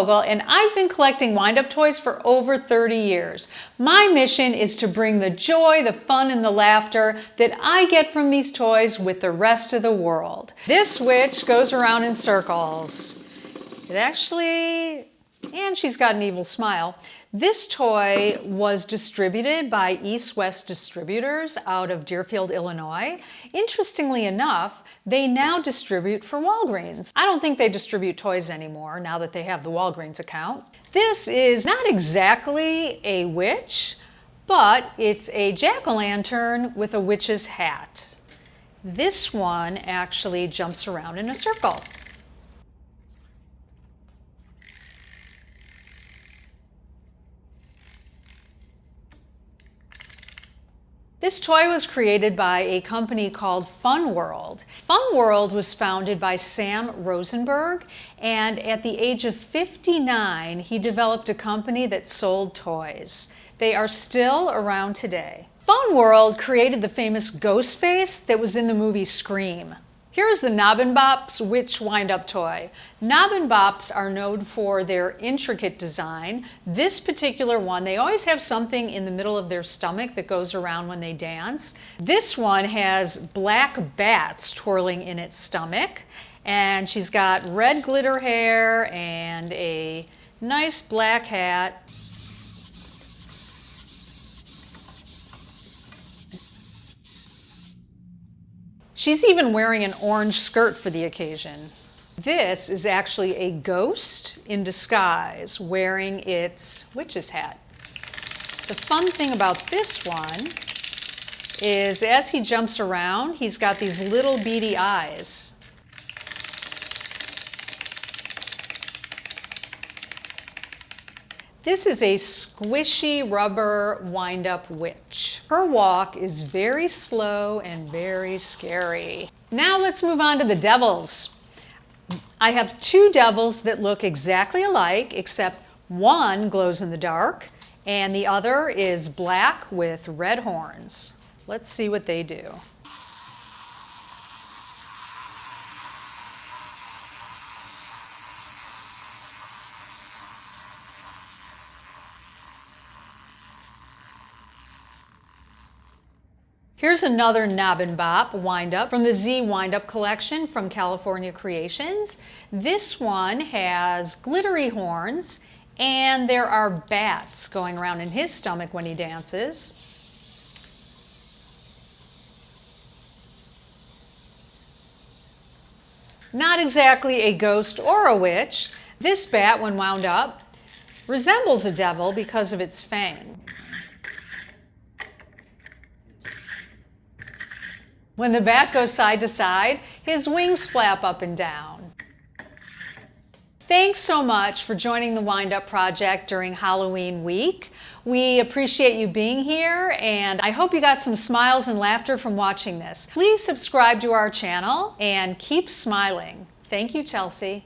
Vogel, and I've been collecting wind-up toys for over 30 years. My mission is to bring the joy, the fun, and the laughter that I get from these toys with the rest of the world. This witch goes around in circles. And she's got an evil smile. This toy was distributed by East West Distributors out of Deerfield, Illinois. Interestingly enough, they now distribute for Walgreens. I don't think they distribute toys anymore now that they have the Walgreens account. This is not exactly a witch, but it's a jack-o'-lantern with a witch's hat. This one actually jumps around in a circle. This toy was created by a company called Fun World. Fun World was founded by Sam Rosenberg, and at the age of 59, he developed a company that sold toys. They are still around today. Fun World created the famous ghost face that was in the movie Scream. Here is the Knob and Bop's Witch Wind-Up toy. Knob and Bops are known for their intricate design. This particular one, they always have something in the middle of their stomach that goes around when they dance. This one has black bats twirling in its stomach, and she's got red glitter hair and a nice black hat. She's even wearing an orange skirt for the occasion. This is actually a ghost in disguise wearing its witch's hat. The fun thing about this one is as he jumps around, he's got these little beady eyes. This is a squishy rubber wind-up witch. Her walk is very slow and very scary. Now let's move on to the devils. I have two devils that look exactly alike, except one glows in the dark and the other is black with red horns. Let's see what they do. Here's another Knob and Bop wind-up from the Z Wind-Up collection from California Creations. This one has glittery horns, and there are bats going around in his stomach when he dances. Not exactly a ghost or a witch. This bat, when wound up, resembles a devil because of its fang. When the bat goes side to side, his wings flap up and down. Thanks so much for joining the Wind-Up Project during Halloween week. We appreciate you being here, and I hope you got some smiles and laughter from watching this. Please subscribe to our channel and keep smiling. Thank you, Chelsea.